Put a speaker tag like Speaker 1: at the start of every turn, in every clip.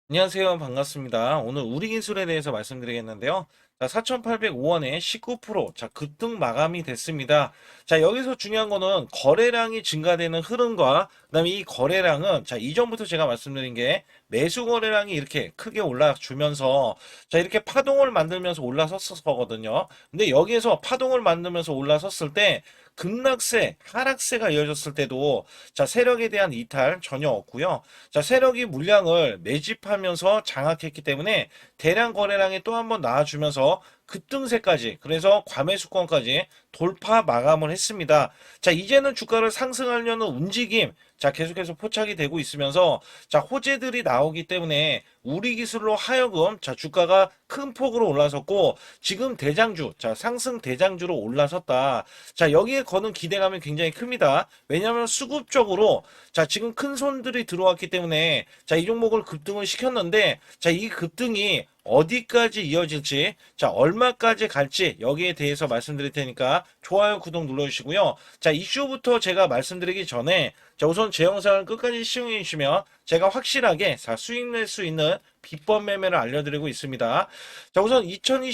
Speaker 1: 안녕하세요. 반갑습니다. 오늘 우리 기술에 대해서 말씀드리겠는데요. 자, 4,805원에 19%, 자, 급등 마감이 됐습니다. 자, 여기서 중요한 거는 거래량이 증가되는 흐름과 그다음에 이 거래량은 자, 이전부터 제가 말씀드린 게 매수 거래량이 이렇게 크게 올라주면서 자, 이렇게 파동을 만들면서 올라섰었거든요. 근데 여기에서 파동을 만들면서 올라섰을 때 급락세, 하락세가 이어졌을 때도 자, 세력에 대한 이탈 전혀 없고요. 자, 세력이 물량을 매집하면서 장악했기 때문에 대량 거래량이 또 한 번 나와주면서 급등세까지, 그래서 과매수권까지 돌파 마감을 했습니다. 자, 이제는 주가를 상승하려는 움직임, 자, 계속해서 포착이 되고 있으면서 자, 호재들이 나오기 때문에 우리 기술로 하여금 자, 주가가 큰 폭으로 올라섰고 지금 대장주, 자, 상승 대장주로 올라섰다. 자, 여기에 거는 기대감이 굉장히 큽니다. 왜냐하면 수급적으로 자, 지금 큰 손들이 들어왔기 때문에 자, 이 종목을 급등을 시켰는데 자, 이 급등이 어디까지 이어질지, 자, 얼마까지 갈지 여기에 대해서 말씀드릴 테니까 좋아요, 구독 눌러주시고요. 자, 이슈부터 제가 말씀드리기 전에 자, 우선 제 영상을 끝까지 시청해 주시면 제가 확실하게 자, 수익 낼 수 있는 비법 매매를 알려드리고 있습니다. 자, 우선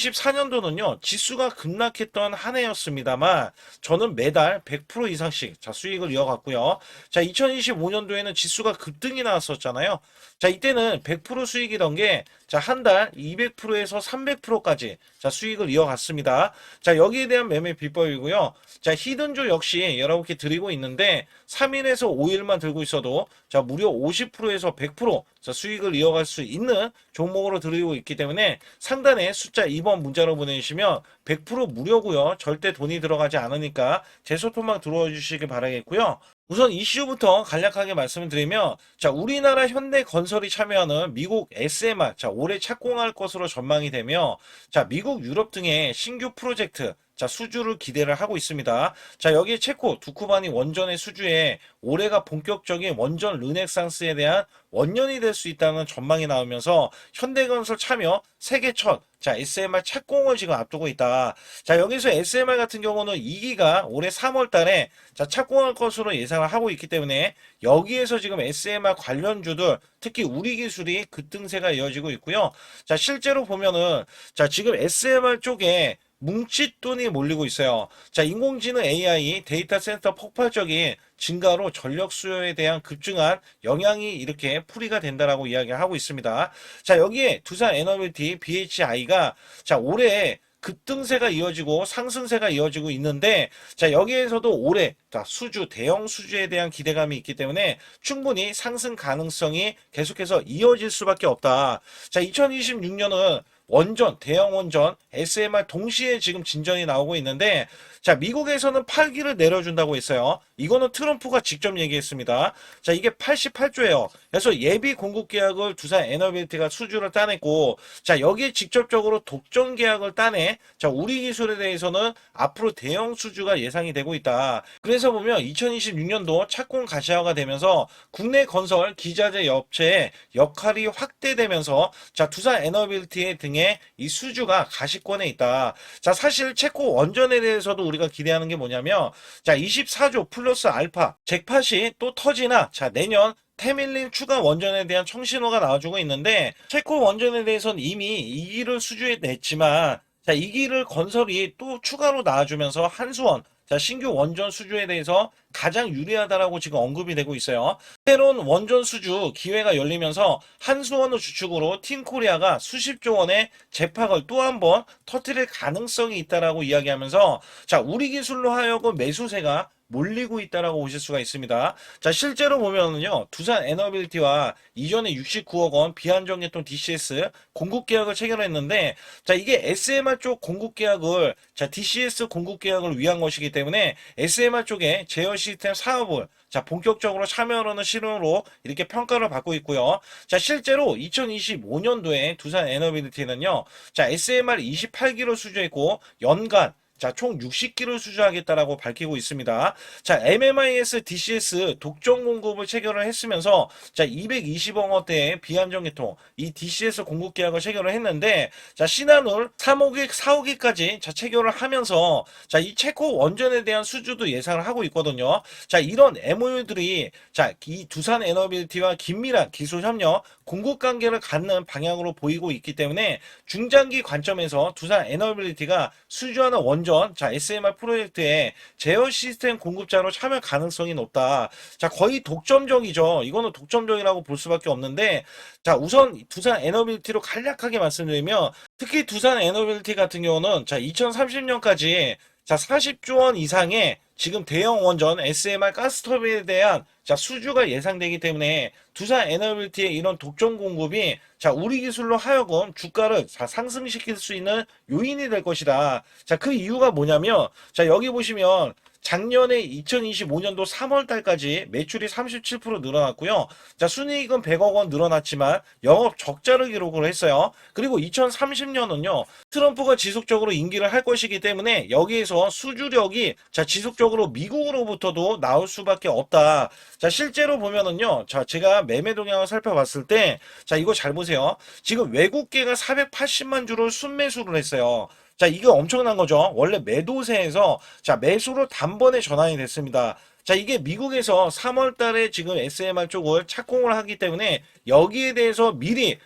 Speaker 1: 2024년도는요, 지수가 급락했던 한 해였습니다만, 저는 매달 100% 이상씩 자, 수익을 이어갔고요. 자, 2025년도에는 지수가 급등이 나왔었잖아요. 자, 이때는 100% 수익이던 게, 자, 한 달 200%에서 300%까지 자, 수익을 이어갔습니다. 자, 여기에 대한 매매 비법이고요. 자, 히든조 역시 여러분께 드리고 있는데, 3일에서 5일만 들고 있어도 자, 무려 50%에서 100% 자, 수익을 이어갈 수 있는 종목으로 드리고 있기 때문에 상단에 숫자 2번 문자로 보내주시면 100% 무료고요. 절대 돈이 들어가지 않으니까 제 소통만 들어와 주시기 바라겠고요. 우선 이슈부터 간략하게 말씀을 드리면 자, 우리나라 현대건설이 참여하는 미국 SMR 자, 올해 착공할 것으로 전망이 되며 자, 미국 유럽 등의 신규 프로젝트 자, 수주를 기대를 하고 있습니다. 자, 여기에 체코 두쿠바니 원전의 수주에 올해가 본격적인 원전 르네상스에 대한 원년이 될 수 있다는 전망이 나오면서 현대건설 참여 세계 첫 자, SMR 착공을 지금 앞두고 있다. 자, 여기서 SMR 같은 경우는 2기가 올해 3월 달에 자, 착공할 것으로 예상을 하고 있기 때문에 여기에서 지금 SMR 관련주들 특히 우리 기술이 급등세가 이어지고 있고요. 자, 실제로 보면은 자, 지금 SMR 쪽에 뭉칫돈이 몰리고 있어요. 자, 인공지능 AI 데이터 센터 폭발적인 증가로 전력 수요에 대한 급증한 영향이 이렇게 풀이가 된다라고 이야기하고 있습니다. 자, 여기에 두산 에너빌티 BHI가 자, 올해 급등세가 이어지고 상승세가 이어지고 있는데 자, 여기에서도 올해 수주 대형 수주에 대한 기대감이 있기 때문에 충분히 상승 가능성이 계속해서 이어질 수밖에 없다. 자, 2026년은 원전, 대형 원전, SMR 동시에 지금 진전이 나오고 있는데 자, 미국에서는 8기를 내려준다고 했어요. 이거는 트럼프가 직접 얘기했습니다. 자, 이게 88조예요. 그래서 예비 공급 계약을 두산 에너빌티가 수주를 따냈고 자, 여기에 직접적으로 독점 계약을 따내 자, 우리 기술에 대해서는 앞으로 대형 수주가 예상이 되고 있다. 그래서 보면 2026년도 착공 가시화가 되면서 국내 건설 기자재 업체의 역할이 확대되면서 자, 두산 에너빌티 등의 이 수주가 가시권에 있다. 자, 사실 체코 원전에 대해서도 우리가 기대하는 게 뭐냐면 자, 24조 플러스 알파 잭팟이 또 터지나 자, 내년 테밀린 추가 원전에 대한 청신호가 나와주고 있는데 체코 원전에 대해서는 이미 2기를 수주해 냈지만 자, 2기를 건설이 또 추가로 나와주면서 한수원 자, 신규 원전 수주에 대해서 가장 유리하다라고 지금 언급이 되고 있어요. 새로운 원전 수주 기회가 열리면서 한수원을 주축으로 팀코리아가 수십조 원의 재팍을 또 한 번 터뜨릴 가능성이 있다라고 이야기하면서 자, 우리 기술로 하여금 매수세가 몰리고 있다라고 보실 수가 있습니다. 자, 실제로 보면은요, 두산 에너빌티와 이전에 69억 원 비한정했던 DCS 공급 계약을 체결했는데, 자, 이게 SMR 쪽 공급 계약을, 자, DCS 공급 계약을 위한 것이기 때문에 SMR 쪽에 제어 시스템 사업을 자, 본격적으로 참여하는 실험으로 이렇게 평가를 받고 있고요. 자, 실제로 2025년도에 두산 에너빌리티는요, 자, SMR 28기로 수주했고, 연간 자, 총 60기를 수주하겠다라고 밝히고 있습니다. 자, MMIS DCS 독점 공급을 체결을 했으면서 자, 220억 원대의 비안정계통 이 DCS 공급 계약을 체결을 했는데 자, 신한울 3호기, 4호기까지 자, 체결을 하면서 자, 이 체코 원전에 대한 수주도 예상을 하고 있거든요. 자, 이런 MOU들이 자, 이 두산 에너빌리티와 긴밀한 기술 협력, 공급 관계를 갖는 방향으로 보이고 있기 때문에 중장기 관점에서 두산 에너빌리티가 수주하는 원전 자, SMR 프로젝트에 제어 시스템 공급자로 참여 가능성이 높다. 자, 거의 독점적이죠. 이거는 독점적이라고 볼 수밖에 없는데 자, 우선 두산 에너빌리티로 간략하게 말씀드리면 특히 두산 에너빌리티 같은 경우는 자, 2030년까지 자, 40조 원 이상의 지금 대형 원전 SMR 가스터빈에 대한 자, 수주가 예상되기 때문에 두산 에너빌리티의 이런 독점 공급이 자, 우리 기술로 하여금 주가를 자, 상승시킬 수 있는 요인이 될 것이다. 자, 그 이유가 뭐냐면 자, 여기 보시면 작년에 2025년도 3월 달까지 매출이 37% 늘어났고요. 자, 순이익은 100억 원 늘어났지만 영업 적자를 기록을 했어요. 그리고 2030년은요. 트럼프가 지속적으로 임기를 할 것이기 때문에 여기에서 수주력이 자, 지속적으로 미국으로부터도 나올 수밖에 없다. 자, 실제로 보면은요. 자, 제가 매매 동향을 살펴봤을 때 자, 이거 잘 보세요. 지금 외국계가 480만 주를 순매수를 했어요. 자, 이게 엄청난 거죠. 원래 매도세에서 자, 매수로 단번에 전환이 됐습니다. 자, 이게 미국에서 3월 달에 지금 SMR 쪽을 착공을 하기 때문에 여기에 대해서 미리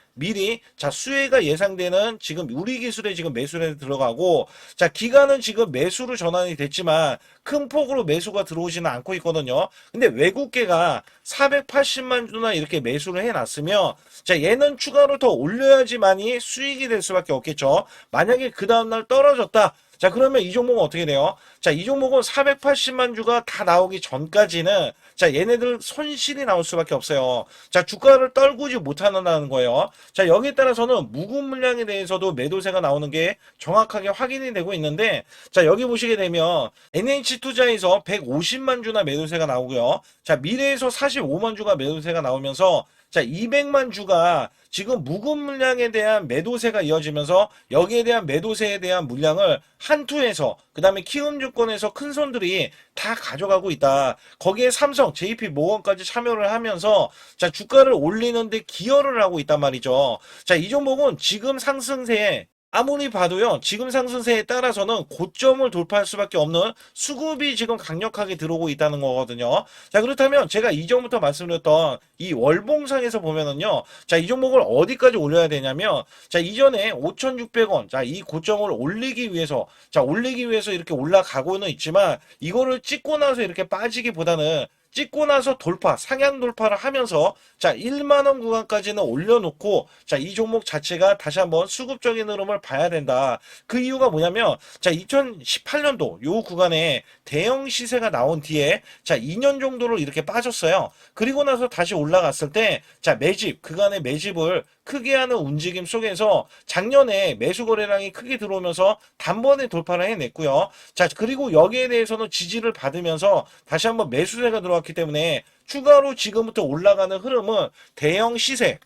Speaker 1: 자, 수혜가 예상되는 지금 우리 기술에 지금 매수에 들어가고 자, 기간은 지금 매수로 전환이 됐지만 큰 폭으로 매수가 들어오지는 않고 있거든요. 근데 외국계가 480만 주나 이렇게 매수를 해놨으면 자, 얘는 추가로 더 올려야지만이 수익이 될 수밖에 없겠죠. 만약에 그 다음날 떨어졌다. 자, 그러면 이 종목은 어떻게 돼요? 자, 이 종목은 480만 주가 다 나오기 전까지는 자, 얘네들 손실이 나올 수밖에 없어요. 자, 주가를 떨구지 못한다는 거예요. 자, 여기에 따라서는 묵은 물량에 대해서도 매도세가 나오는 게 정확하게 확인이 되고 있는데 자, 여기 보시게 되면 NH투자에서 150만 주나 매도세가 나오고요. 자, 미래에서 45만 주가 매도세가 나오면서 자, 200만 주가 지금 묵은 물량에 대한 매도세가 이어지면서 여기에 대한 매도세에 대한 물량을 한투에서 그 다음에 키움증권에서 큰 손들이 다 가져가고 있다. 거기에 삼성, JP모건까지 참여를 하면서 자, 주가를 올리는데 기여를 하고 있단 말이죠. 자, 이 종목은 지금 상승세에 아무리 봐도요, 지금 상승세에 따라서는 고점을 돌파할 수밖에 없는 수급이 지금 강력하게 들어오고 있다는 거거든요. 자, 그렇다면 제가 이전부터 말씀드렸던 이 월봉상에서 보면은요, 자, 이 종목을 어디까지 올려야 되냐면, 자, 이전에 5,600원, 자, 이 고점을 올리기 위해서, 자, 올리기 위해서 이렇게 올라가고는 있지만, 이거를 찍고 나서 이렇게 빠지기보다는 찍고 나서 돌파, 상향 돌파를 하면서 자, 1만원 구간까지는 올려놓고 자, 이 종목 자체가 다시 한번 수급적인 흐름을 봐야 된다. 그 이유가 뭐냐면 자, 2018년도 요 구간에 대형 시세가 나온 뒤에 자, 2년 정도를 이렇게 빠졌어요. 그리고 나서 다시 올라갔을 때 자, 매집, 그간의 매집을 크게 하는 움직임 속에서 작년에 매수 거래량이 크게 들어오면서 단번에 돌파를 해냈고요. 자, 그리고 여기에 대해서는 지지를 받으면서 다시 한번 매수세가 들어왔기 때문에 추가로 지금부터 올라가는 흐름은 대형 시세,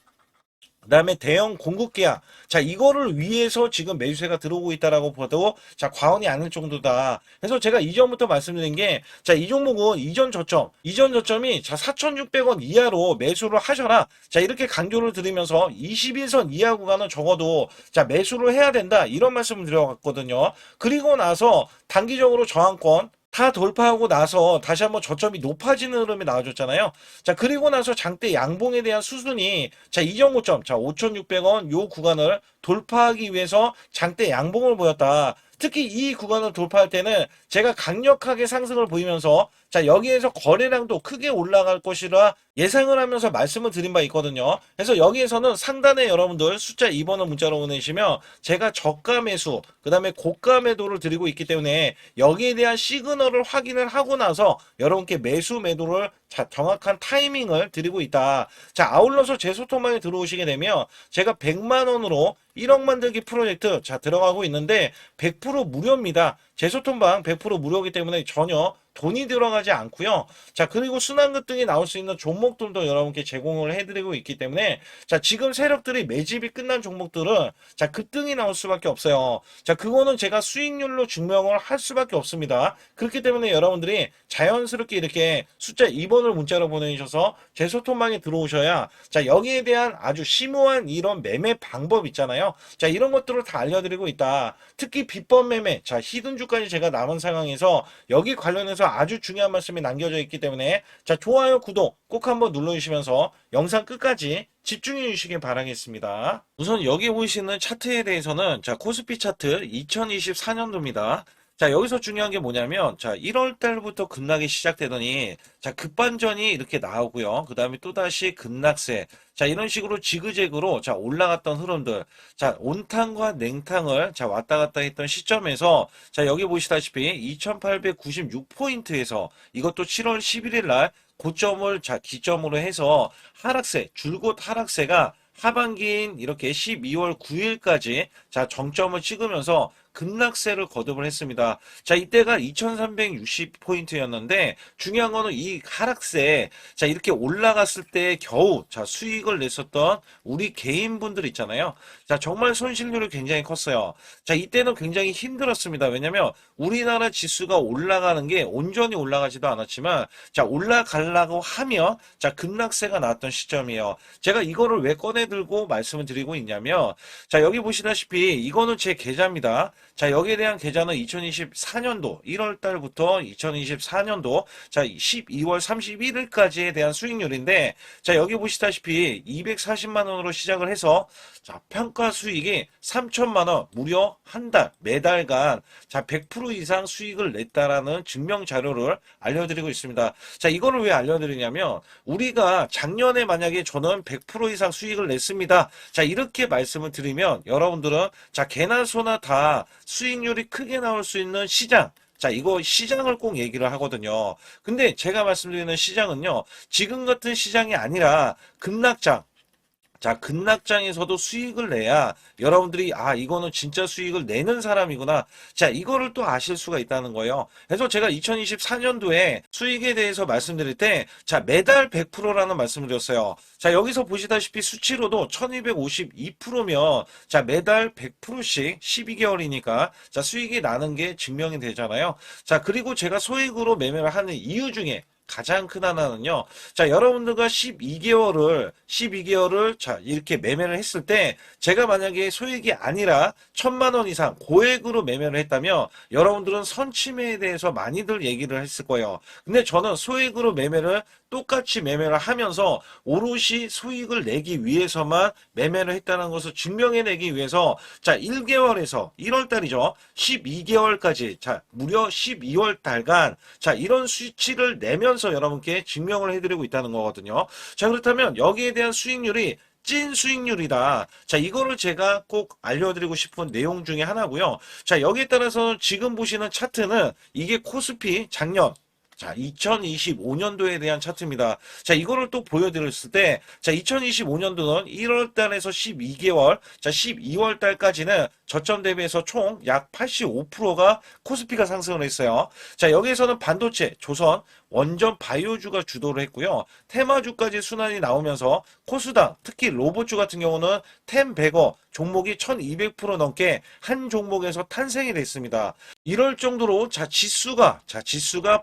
Speaker 1: 그 다음에 대형 공급 계약. 자, 이거를 위해서 지금 매수세가 들어오고 있다라고 봐도 자, 과언이 아닐 정도다. 그래서 제가 이전부터 말씀드린 게 자, 이 종목은 이전 저점이 자, 4,600원 이하로 매수를 하셔라. 자, 이렇게 강조를 드리면서 21선 이하 구간은 적어도 자, 매수를 해야 된다. 이런 말씀을 드려왔거든요. 그리고 나서 단기적으로 저항권 다 돌파하고 나서 다시 한번 저점이 높아지는 흐름이 나와줬잖아요. 자, 그리고 나서 장대 양봉에 대한 수순이 자, 이전 고점, 자, 5,600원 요 구간을 돌파하기 위해서 장대 양봉을 보였다. 특히 이 구간을 돌파할 때는 제가 강력하게 상승을 보이면서 자, 여기에서 거래량도 크게 올라갈 것이라 예상을 하면서 말씀을 드린 바 있거든요. 그래서 여기에서는 상단에 여러분들 숫자 2번을 문자로 보내시면 제가 저가 매수, 그 다음에 고가 매도를 드리고 있기 때문에 여기에 대한 시그널을 확인을 하고 나서 여러분께 매수 매도를 자, 정확한 타이밍을 드리고 있다. 자, 아울러서 제 소통방에 들어오시게 되면 제가 100만 원으로 1억 만들기 프로젝트 자, 들어가고 있는데 100% 무료입니다. 제 소통방 100% 무료이기 때문에 전혀 돈이 들어가지 않고요. 자, 그리고 순환급등이 나올 수 있는 종목들도 여러분께 제공을 해드리고 있기 때문에 자, 지금 세력들이 매집이 끝난 종목들은 자, 급등이 나올 수밖에 없어요. 자, 그거는 제가 수익률로 증명을 할 수밖에 없습니다. 그렇기 때문에 여러분들이 자연스럽게 이렇게 숫자 2번을 문자로 보내주셔서 제 소통방에 들어오셔야 자, 여기에 대한 아주 심오한 이런 매매 방법 있잖아요. 자, 이런 것들을 다 알려드리고 있다. 특히 비법 매매, 자, 히든주까지 제가 남은 상황에서 여기 관련해서 아주 중요한 말씀이 남겨져 있기 때문에 자, 좋아요, 구독 꼭 한번 눌러주시면서 영상 끝까지 집중해 주시길 바라겠습니다. 우선 여기 보이시는 차트에 대해서는 자, 코스피 차트 2024년도입니다. 자, 여기서 중요한 게 뭐냐면 자, 1월 달부터 급락이 시작되더니 자, 급반전이 이렇게 나오고요. 그 다음에 또다시 급락세. 자, 이런 식으로 지그재그로 자, 올라갔던 흐름들. 자, 온탕과 냉탕을 자, 왔다 갔다 했던 시점에서 자, 여기 보시다시피 2896포인트에서 이것도 7월 11일 날 고점을 자, 기점으로 해서 하락세, 줄곧 하락세가 하반기인 이렇게 12월 9일까지 자, 정점을 찍으면서 급락세를 거듭을 했습니다. 자, 이때가 2360포인트였는데 중요한 거는 이 하락세 자, 이렇게 올라갔을 때 겨우 자, 수익을 냈었던 우리 개인분들 있잖아요. 자, 정말 손실률이 굉장히 컸어요. 자, 이때는 굉장히 힘들었습니다. 왜냐면 우리나라 지수가 올라가는 게 온전히 올라가지도 않았지만 자, 올라가려고 하면 자, 급락세가 나왔던 시점이에요. 제가 이거를 왜 꺼내 들고 말씀을 드리고 있냐면 자, 여기 보시다시피 이거는 제 계좌입니다. 자, 여기에 대한 계좌는 2024년도 1월 달부터 2024년도 자, 12월 31일까지에 대한 수익률인데 자, 여기 보시다시피 240만 원으로 시작을 해서 자, 평가 수익이 3천만 원 무려 한 달, 매달간 자, 100% 이상 수익을 냈다라는 증명 자료를 알려드리고 있습니다. 자, 이거를 왜 알려드리냐면 우리가 작년에 만약에 저는 100% 이상 수익을 냈습니다. 자, 이렇게 말씀을 드리면 여러분들은 자, 개나 소나 다 수익률이 크게 나올 수 있는 시장 자, 이거 시장을 꼭 얘기를 하거든요. 근데 제가 말씀드리는 시장은요, 지금 같은 시장이 아니라 급락장. 자, 급락장에서도 수익을 내야 여러분들이 아, 이거는 진짜 수익을 내는 사람이구나. 자, 이거를 또 아실 수가 있다는 거예요. 그래서 제가 2024년도에 수익에 대해서 말씀드릴 때 자, 매달 100%라는 말씀을 드렸어요. 자, 여기서 보시다시피 수치로도 1252%면 자, 매달 100%씩 12개월이니까 자, 수익이 나는 게 증명이 되잖아요. 자, 그리고 제가 소액으로 매매를 하는 이유 중에 가장 큰 하나는요. 자, 여러분들과 12개월을 자, 이렇게 매매를 했을 때 제가 만약에 소액이 아니라 1000만 원 이상 고액으로 매매를 했다면 여러분들은 선침해에 대해서 많이들 얘기를 했을 거예요. 근데 저는 소액으로 매매를 똑같이 매매를 하면서 오롯이 수익을 내기 위해서만 매매를 했다는 것을 증명해내기 위해서 자, 1개월에서 1월 달이죠. 12개월까지 자, 무려 12월 달간 자, 이런 수치를 내면서 여러분께 증명을 해드리고 있다는 거거든요. 자, 그렇다면 여기에 대한 수익률이 찐 수익률이다. 자, 이거를 제가 꼭 알려드리고 싶은 내용 중에 하나고요. 자, 여기에 따라서 지금 보시는 차트는 이게 코스피 작년 자, 2025년도에 대한 차트입니다. 자, 이거를 또 보여드렸을 때, 자, 2025년도는 1월 달에서 12개월, 자, 12월 달까지는 저점 대비해서 총 약 85%가 코스피가 상승을 했어요. 자, 여기에서는 반도체, 조선, 원전 바이오주가 주도를 했고요. 테마주까지 순환이 나오면서 코스닥, 특히 로봇주 같은 경우는 템100어 종목이 1200% 넘게 한 종목에서 탄생이 됐습니다. 이럴 정도로 자, 지수가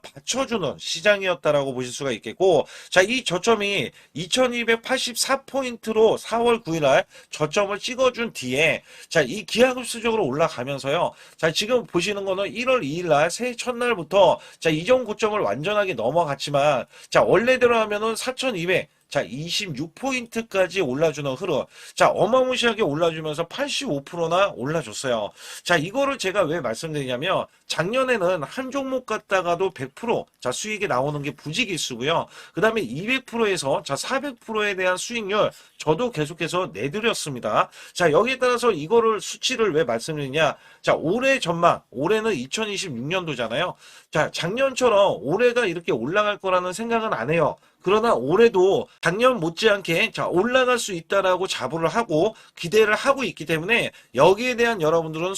Speaker 1: 받쳐주는 시장이었다라고 보실 수가 있겠고, 자, 이 저점이 2284포인트로 4월 9일날 저점을 찍어준 뒤에 자, 이 기하급수적으로 올라가면서요. 자, 지금 보시는 거는 1월 2일날 새해 첫날부터 자, 이전 고점을 완전하게 넘어갔지만 자, 원래대로 하면은 4200 자, 26포인트까지 올라주는 흐름. 자, 어마무시하게 올라주면서 85%나 올라줬어요. 자, 이거를 제가 왜 말씀드리냐면, 작년에는 한 종목 갖다가도 100% 자, 수익이 나오는 게 부지기수고요. 그 다음에 200%에서 자, 400%에 대한 수익률 저도 계속해서 내드렸습니다. 자, 여기에 따라서 이거를 수치를 왜 말씀드리냐. 자, 올해 전망. 올해는 2026년도잖아요. 자, 작년처럼 올해가 이렇게 올라갈 거라는 생각은 안 해요. 그러나 올해도 작년 못지않게 자 올라갈 수 있다라고 자부를 하고 기대를 하고 있기 때문에 여기에 대한 여러분들은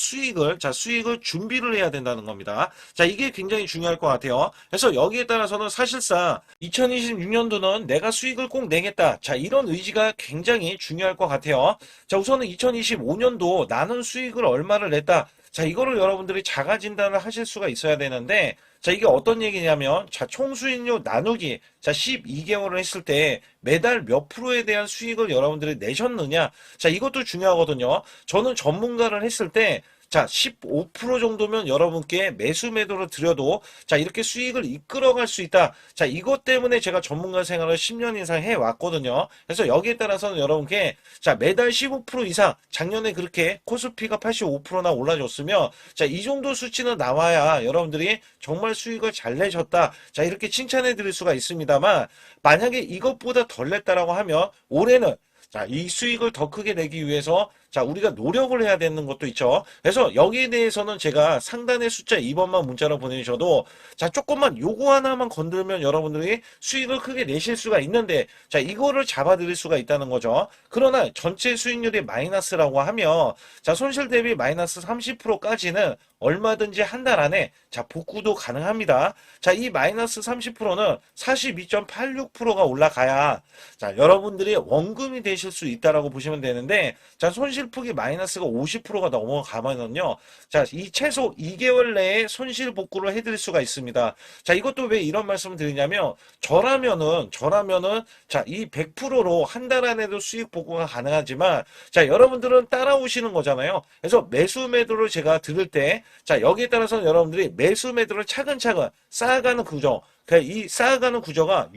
Speaker 1: 수익을 준비를 해야 된다는 겁니다. 자, 이게 굉장히 중요할 것 같아요. 그래서 여기에 따라서는 사실상 2026년도는 내가 수익을 꼭 내겠다. 자, 이런 의지가 굉장히 중요할 것 같아요. 자, 우선은 2025년도 나는 수익을 얼마를 냈다. 자, 이거를 여러분들이 자가 진단을 하실 수가 있어야 되는데, 자, 이게 어떤 얘기냐면, 자, 총수익률 나누기, 자, 12개월을 했을 때 매달 몇 프로에 대한 수익을 여러분들이 내셨느냐. 자, 이것도 중요하거든요. 저는 전문가를 했을 때, 자, 15% 정도면 여러분께 매수 매도를 드려도, 자, 이렇게 수익을 이끌어갈 수 있다. 자, 이것 때문에 제가 전문가 생활을 10년 이상 해왔거든요. 그래서 여기에 따라서는 여러분께, 자, 매달 15% 이상, 작년에 그렇게 코스피가 85%나 올라줬으면, 자, 이 정도 수치는 나와야 여러분들이 정말 수익을 잘 내셨다. 자, 이렇게 칭찬해 드릴 수가 있습니다만, 만약에 이것보다 덜 냈다라고 하면, 올해는 자, 이 수익을 더 크게 내기 위해서 자, 우리가 노력을 해야 되는 것도 있죠. 그래서 여기에 대해서는 제가 상단의 숫자 2번만 문자로 보내주셔도 자, 조금만 요거 하나만 건들면 여러분들이 수익을 크게 내실 수가 있는데 자, 이거를 잡아드릴 수가 있다는 거죠. 그러나 전체 수익률이 마이너스라고 하면 자, 손실 대비 마이너스 30%까지는 얼마든지 한 달 안에 자, 복구도 가능합니다. 자, 이 마이너스 30%는 42.86%가 올라가야 자, 여러분들이 원금이 되실 수 있다라고 보시면 되는데 자, 손실폭이 마이너스가 50%가 넘어가면은요. 자, 이 최소 2개월 내에 손실 복구를 해드릴 수가 있습니다. 자, 이것도 왜 이런 말씀을 드리냐면 저라면은 자, 이 100%로 한 달 안에도 수익 복구가 가능하지만 자, 여러분들은 따라오시는 거잖아요. 그래서 매수 매도를 제가 들을 때 자, 여기에 따라서는 여러분들이 매수 매도를 차근차근 쌓아가는 구조. 이 쌓아가는 구조가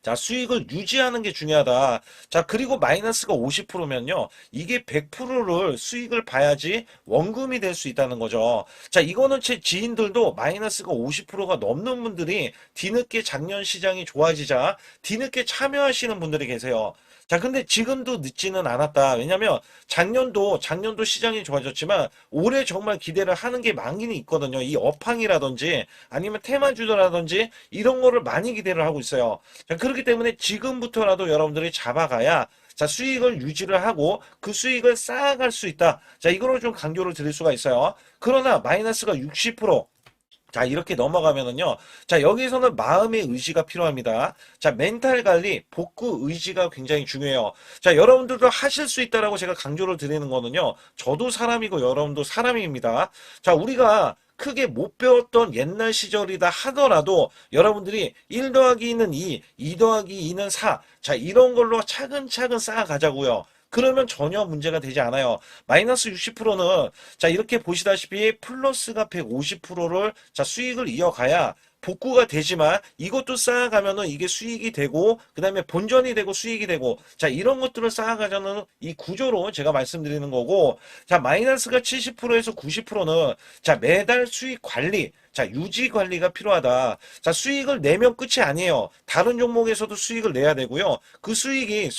Speaker 1: 자, 수익을 유지하는 게 중요하다. 자, 그리고 마이너스가 50%면요. 이게 100%를 수익을 봐야지 원금이 될 수 있다는 거죠. 자, 이거는 제 지인들도 마이너스가 50%가 넘는 분들이 뒤늦게 작년 시장이 좋아지자 뒤늦게 참여하시는 분들이 계세요. 자, 근데 지금도 늦지는 않았다. 왜냐면 작년도 시장이 좋아졌지만 올해 정말 기대를 하는 게 많이는 있거든요. 이 업황이라든지 아니면 테마주라든지 이런 거를 많이 기대를 하고 있어요. 자, 그렇기 때문에 지금부터라도 여러분들이 잡아가야 자, 수익을 유지를 하고 그 수익을 쌓아갈 수 있다. 자, 이거를 좀 강조를 드릴 수가 있어요. 그러나 마이너스가 60%, 자, 이렇게 넘어가면은요. 자, 여기서는 마음의 의지가 필요합니다. 자, 멘탈 관리, 복구 의지가 굉장히 중요해요. 자, 여러분들도 하실 수 있다라고 제가 강조를 드리는 거는요. 저도 사람이고 여러분도 사람입니다. 자, 우리가 크게 못 배웠던 옛날 시절이다 하더라도 여러분들이 1 더하기 2는 2 더하기 2는 4. 자, 이런 걸로 차근차근 쌓아가자고요. 그러면 전혀 문제가 되지 않아요. 마이너스 60%는 자, 이렇게 보시다시피 플러스가 150%를 자, 수익을 이어가야 복구가 되지만 이것도 쌓아가면은 이게 수익이 되고 그다음에 본전이 되고 수익이 되고 자, 이런 것들을 쌓아가자는 이 구조로 제가 말씀드리는 거고 자, 마이너스가 70%에서 90%는 자, 매달 수익 관리 자, 유지 관리가 필요하다. 자, 수익을 내면 끝이 아니에요. 다른 종목에서도 수익을 내야 되고요. 그 수익이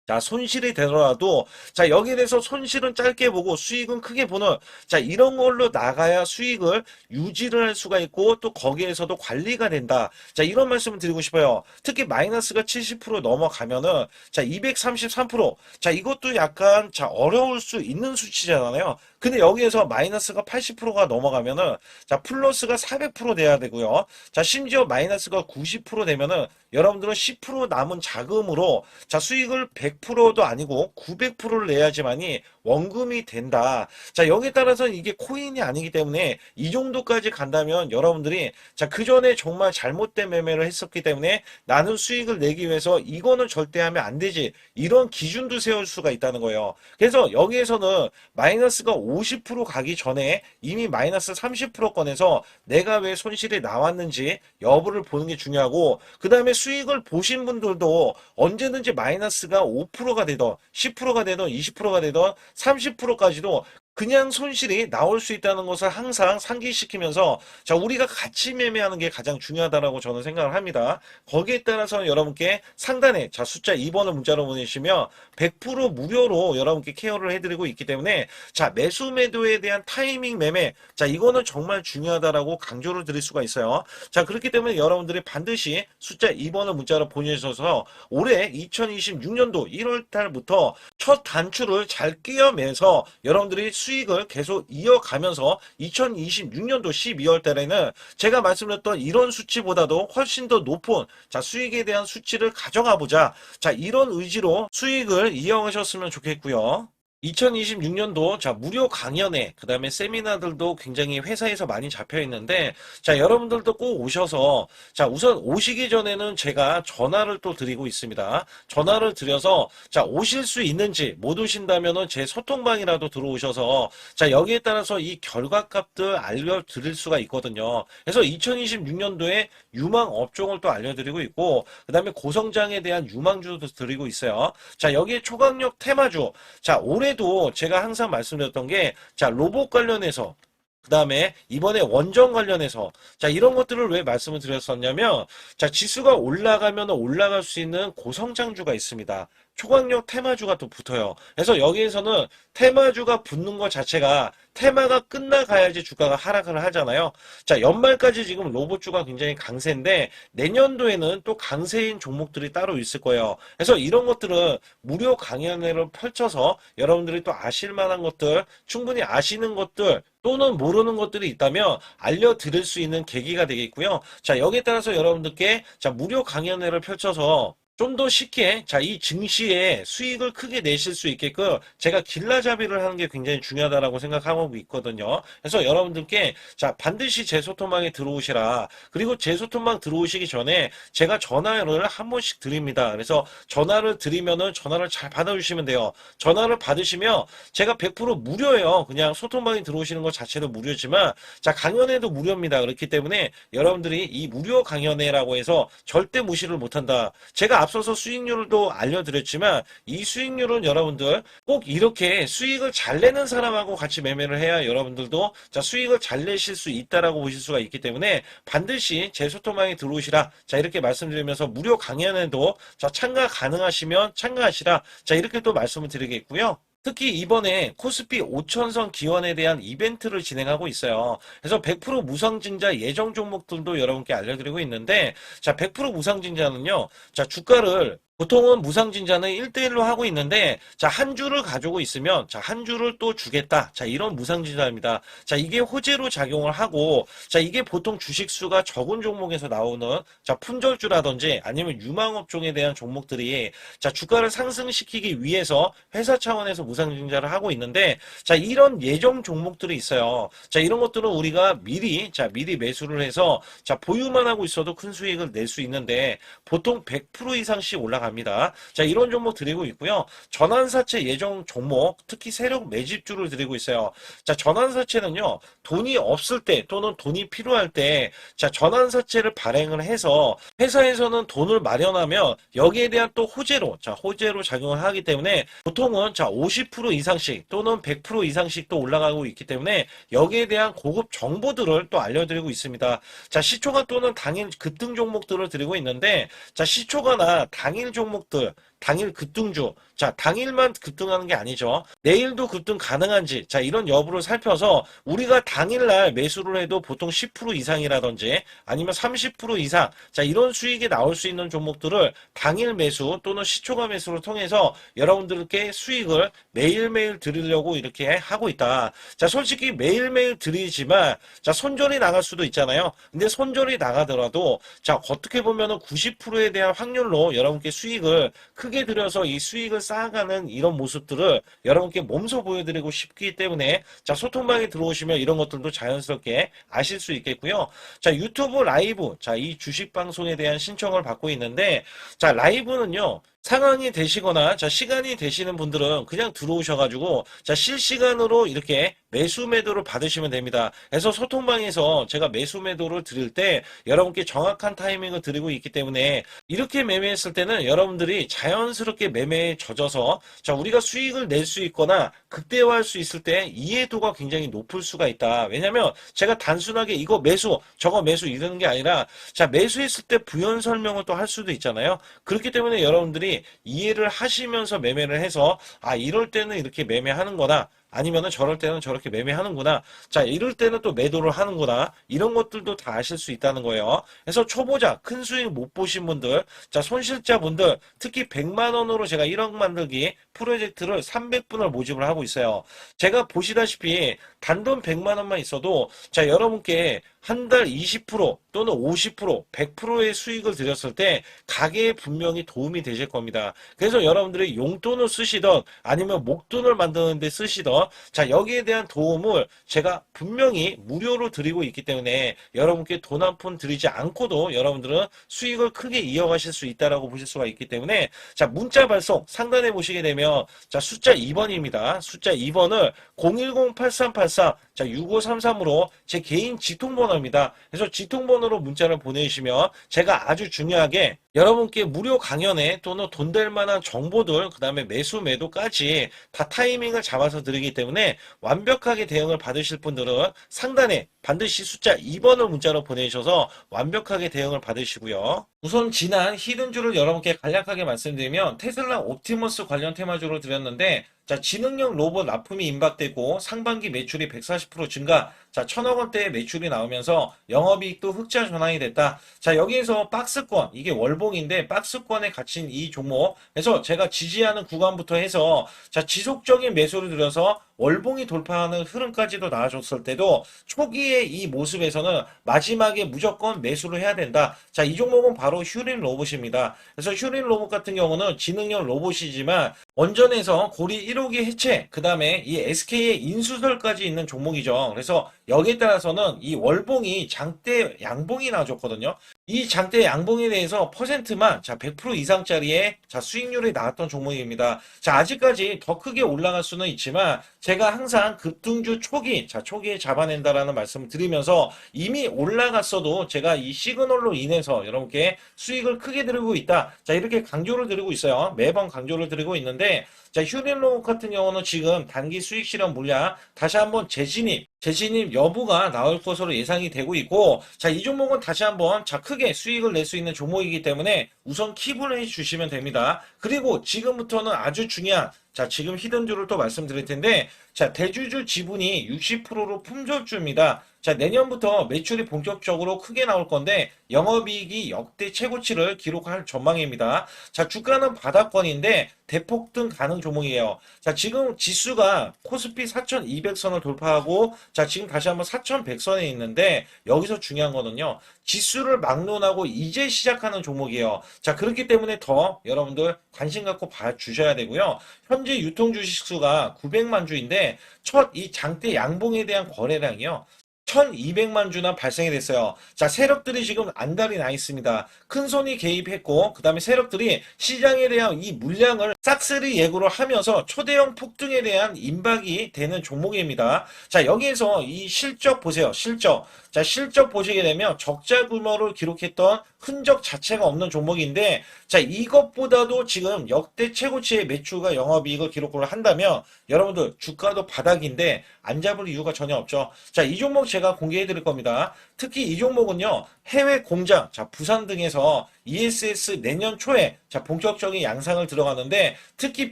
Speaker 1: 자, 손실이 되더라도, 자, 여기에 대해서 손실은 짧게 보고 수익은 크게 보는, 자, 이런 걸로 나가야 수익을 유지를 할 수가 있고, 또 거기에서도 관리가 된다. 자, 이런 말씀을 드리고 싶어요. 특히 마이너스가 70% 넘어가면은, 자, 233%. 자, 이것도 약간, 자, 어려울 수 있는 수치잖아요. 근데 여기에서 마이너스가 80%가 넘어가면은, 자, 플러스가 400% 돼야 되고요. 자, 심지어 마이너스가 90% 되면은, 여러분들은 10% 남은 자금으로, 자, 수익을 100%도 아니고 900%를 내야지만이 원금이 된다. 자, 여기에 따라서 이게 코인이 아니기 때문에 이 정도까지 간다면 여러분들이 자, 그 전에 정말 잘못된 매매를 했었기 때문에 나는 수익을 내기 위해서 이거는 절대 하면 안 되지. 이런 기준도 세울 수가 있다는 거예요. 그래서 여기에서는 마이너스가 50% 가기 전에 이미 마이너스 30%권에서 내가 왜 손실이 나왔는지 여부를 보는 게 중요하고 그 다음에 수익을 보신 분들도 언제든지 마이너스가 5%가 되던 10%가 되던 20%가 되던 30%까지도 그냥 손실이 나올 수 있다는 것을 항상 상기시키면서 자 우리가 같이 매매하는 게 가장 중요하다라고 저는 생각을 합니다. 거기에 따라서 여러분께 상단에 자 숫자 2번을 문자로 보내시면 100% 무료로 여러분께 케어를 해드리고 있기 때문에 자 매수 매도에 대한 타이밍 매매 자 이거는 정말 중요하다라고 강조를 드릴 수가 있어요. 자 그렇기 때문에 여러분들이 반드시 숫자 2번을 문자로 보내셔서 올해 2026년도 1월 달부터 첫 단추를 잘 끼워매서 여러분들이 수익을 계속 이어가면서 2026년도 12월 달에는 제가 말씀드렸던 이런 수치보다도 훨씬 더 높은 자 수익에 대한 수치를 가져가 보자. 자 이런 의지로 수익을 이어가셨으면 좋겠고요. 2026년도 자 무료 강연회 그다음에 세미나들도 굉장히 회사에서 많이 잡혀 있는데 자 여러분들도 꼭 오셔서 자 우선 오시기 전에는 제가 전화를 또 드리고 있습니다. 전화를 드려서 자 오실 수 있는지 못 오신다면은 제 소통방이라도 들어오셔서 자 여기에 따라서 이 결과값들 알려드릴 수가 있거든요. 그래서 2026년도에 유망 업종을 또 알려드리고 있고 그다음에 고성장에 대한 유망주도 드리고 있어요. 자 여기에 초강력 테마주 자 올해도 제가 항상 말씀드렸던 게 자 로봇 관련해서 그 다음에 이번에 원전 관련해서 자 이런 것들을 왜 말씀을 드렸었냐면 자 지수가 올라가면 올라갈 수 있는 고성장주가 있습니다. 초강력 테마주가 또 붙어요. 그래서 여기에서는 테마주가 붙는 것 자체가 테마가 끝나가야지 주가가 하락을 하잖아요. 자 연말까지 지금 로봇주가 굉장히 강세인데 내년도에는 또 강세인 종목들이 따로 있을 거예요. 그래서 이런 것들은 무료 강연회를 펼쳐서 여러분들이 또 아실 만한 것들 충분히 아시는 것들 또는 모르는 것들이 있다면 알려드릴 수 있는 계기가 되겠고요. 자 여기에 따라서 여러분들께 자 무료 강연회를 펼쳐서 좀 더 쉽게 자 이 증시에 수익을 크게 내실 수 있게끔 제가 길라잡이를 하는 게 굉장히 중요하다라고 생각하고 있거든요. 그래서 여러분들께 자 반드시 제 소통방에 들어오시라. 그리고 제 소통방 들어오시기 전에 제가 전화를 한 번씩 드립니다. 그래서 전화를 드리면은 전화를 잘 받아주시면 돼요. 전화를 받으시면 제가 100% 무료예요. 그냥 소통방에 들어오시는 것 자체도 무료지만 자 강연회도 무료입니다. 그렇기 때문에 여러분들이 이 무료 강연회라고 해서 절대 무시를 못한다. 제가 앞서서 수익률도 알려드렸지만 이 수익률은 여러분들 꼭 이렇게 수익을 잘 내는 사람하고 같이 매매를 해야 여러분들도 자 수익을 잘 내실 수 있다라고 보실 수가 있기 때문에 반드시 제 소통방에 들어오시라. 자 이렇게 말씀드리면서 무료 강연에도 자 참가 가능하시면 참가하시라. 자 이렇게 또 말씀을 드리겠고요. 특히 이번에 코스피 5천선 기원에 대한 이벤트를 진행하고 있어요. 그래서 100% 무상증자 예정 종목들도 여러분께 알려드리고 있는데 자 100% 무상증자는요. 자 주가를 보통은 무상증자는 1대1로 하고 있는데 자 한 주를 가지고 있으면 자 한 주를 또 주겠다. 자 이런 무상증자입니다. 자 이게 호재로 작용을 하고 자 이게 보통 주식수가 적은 종목에서 나오는 자 품절주라든지 아니면 유망업종에 대한 종목들이 자 주가를 상승시키기 위해서 회사 차원에서 무상증자를 하고 있는데 자 이런 예정 종목들이 있어요. 자 이런 것들은 우리가 미리 매수를 해서 자 보유만 하고 있어도 큰 수익을 낼 수 있는데 보통 100% 이상씩 올라갑니다. 자 이런 종목 드리고 있고요. 전환사채 예정 종목 특히 세력 매집주를 드리고 있어요. 자 전환사채는요. 돈이 없을 때 또는 돈이 필요할 때 자 전환사채를 발행을 해서 회사에서는 돈을 마련하면 여기에 대한 또 호재로 자 호재로 작용을 하기 때문에 보통은 자 50% 이상씩 또는 100% 이상씩 또 올라가고 있기 때문에 여기에 대한 고급 정보들을 또 알려드리고 있습니다. 자 시초가 또는 당일 급등 종목들을 드리고 있는데 자 시초가나 당일 종목들 당일 급등주 자 당일만 급등하는 게 아니죠. 내일도 급등 가능한지 자 이런 여부를 살펴서 우리가 당일날 매수를 해도 보통 10% 이상이라든지 아니면 30% 이상 자 이런 수익이 나올 수 있는 종목들을 당일 매수 또는 시초가 매수를 통해서 여러분들께 수익을 매일매일 드리려고 이렇게 하고 있다. 자 솔직히 매일매일 드리지만 자 손절이 나갈 수도 있잖아요. 근데 손절이 나가더라도 자 어떻게 보면은 90%에 대한 확률로 여러분께 수익을 크게 들여서 이 수익을 쌓아가는 이런 모습들을 여러분께 몸소 보여드리고 싶기 때문에 자 소통방에 들어오시면 이런 것들도 자연스럽게 아실 수 있겠고요. 자 유튜브 라이브 자 이 주식 방송에 대한 신청을 받고 있는데 자 라이브는요. 상황이 되시거나 자 시간이 되시는 분들은 그냥 들어오셔가지고 자 실시간으로 이렇게 매수 매도를 받으시면 됩니다. 그래서 소통방에서 제가 매수 매도를 드릴 때 여러분께 정확한 타이밍을 드리고 있기 때문에 이렇게 매매했을 때는 여러분들이 자연스럽게 매매에 젖어서 자 우리가 수익을 낼 수 있거나 극대화할 수 있을 때 이해도가 굉장히 높을 수가 있다. 왜냐면 제가 단순하게 이거 매수 저거 매수 이러는 게 아니라 자 매수했을 때 부연 설명을 또 할 수도 있잖아요. 그렇기 때문에 여러분들이 이해를 하시면서 매매를 해서 아 이럴 때는 이렇게 매매하는 거나 아니면은 저럴 때는 저렇게 매매하는구나. 자, 이럴 때는 또 매도를 하는구나. 이런 것들도 다 아실 수 있다는 거예요. 그래서 초보자, 큰 수익 못 보신 분들, 자, 손실자분들, 특히 100만 원으로 제가 1억 만들기 프로젝트를 300분을 모집을 하고 있어요. 제가 보시다시피 단돈 100만 원만 있어도 자, 여러분께 한 달 20% 또는 50%, 100%의 수익을 드렸을 때 가게에 분명히 도움이 되실 겁니다. 그래서 여러분들이 용돈을 쓰시던 아니면 목돈을 만드는 데 쓰시던 자 여기에 대한 도움을 제가 분명히 무료로 드리고 있기 때문에 여러분께 돈 한 푼 드리지 않고도 여러분들은 수익을 크게 이어가실 수 있다라고 보실 수가 있기 때문에 자 문자 발송 상단에 보시게 되면 자 숫자 2번입니다. 숫자 2번을 010-8383 자 6533으로 제 개인 지통번호입니다. 그래서 지통번호로 문자를 보내주시면 제가 아주 중요하게 여러분께 무료 강연에 또는 돈 될 만한 정보들 그 다음에 매수 매도까지 다 타이밍을 잡아서 드리기 때문에 완벽하게 대응을 받으실 분들은 상단에 반드시 숫자 2번을 문자로 보내주셔서 완벽하게 대응을 받으시고요. 우선 지난 히든주를 여러분께 간략하게 말씀드리면 테슬라 옵티머스 관련 테마주로 드렸는데 자 지능형 로봇 납품이 임박되고 상반기 매출이 140% 증가 자 1000억 원대의 매출이 나오면서 영업이익도 흑자 전환이 됐다. 자 여기에서 박스권 이게 월봉인데 박스권에 갇힌 이 종목 그래서 제가 지지하는 구간부터 해서 자 지속적인 매수를 들여서 월봉이 돌파하는 흐름까지도 나와줬을 때도 초기의 이 모습에서는 마지막에 무조건 매수를 해야 된다. 자, 이 종목은 바로 휴린 로봇입니다. 그래서 휴린 로봇 같은 경우는 지능형 로봇이지만 원전에서 고리 1호기 해체, 그 다음에 이 SK의 인수설까지 있는 종목이죠. 그래서 여기에 따라서는 이 월봉이 장대 양봉이 나와줬거든요. 이 장대 양봉에 대해서 퍼센트만 자 100% 이상짜리의 자 수익률이 나왔던 종목입니다. 자 아직까지 더 크게 올라갈 수는 있지만 제가 항상 급등주 초기 자 초기에 잡아낸다라는 말씀을 드리면서 이미 올라갔어도 제가 이 시그널로 인해서 여러분께 수익을 크게 드리고 있다. 자 이렇게 강조를 드리고 있어요. 매번 강조를 드리고 있는데 자 휴린로봇 같은 경우는 지금 단기 수익 실현 물량 다시 한번 재진입 여부가 나올 것으로 예상이 되고 있고 자 이 종목은 다시 한번 자 크게 수익을 낼 수 있는 종목이기 때문에 우선 킵을 해주시면 됩니다. 그리고 지금부터는 아주 중요한 자 지금 히든주를 또 말씀드릴 텐데 자 대주주 지분이 60%로 품절주입니다. 자 내년부터 매출이 본격적으로 크게 나올 건데 영업이익이 역대 최고치를 기록할 전망입니다. 자 주가는 바닥권인데 대폭등 가능 종목이에요. 자 지금 지수가 코스피 4200선을 돌파하고 자 지금 다시 한번 4100선에 있는데 여기서 중요한 거는요. 지수를 막론하고 이제 시작하는 종목이에요. 자 그렇기 때문에 더 여러분들 관심 갖고 봐주셔야 되고요. 현재 유통 주식수가 900만 주인데 첫 이 장대 양봉에 대한 거래량이요. 1200만 주나 발생이 됐어요. 자, 세력들이 지금 안달이 나 있습니다. 큰손이 개입했고, 그 다음에 세력들이 시장에 대한 이 물량을 싹쓸이 예고를 하면서 초대형 폭등에 대한 임박이 되는 종목입니다. 자, 여기에서 이 실적 보세요. 실적. 자, 실적 보시게 되면 적자 규모를 기록했던 흔적 자체가 없는 종목인데, 자, 이것보다도 지금 역대 최고치의 매출과 영업이익을 기록을 한다면, 여러분들 주가도 바닥인데 안 잡을 이유가 전혀 없죠. 자, 이 종목 제가 공개해 드릴 겁니다. 특히 이 종목은요, 해외 공장, 자, 부산 등에서 ESS 내년 초에 자, 본격적인 양상을 들어가는데 특히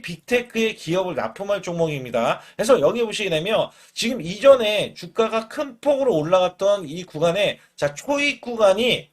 Speaker 1: 빅테크의 기업을 납품할 종목입니다. 그래서 여기 보시게 되면 지금 이전에 주가가 큰 폭으로 올라갔던 이 구간에 자, 초입 구간이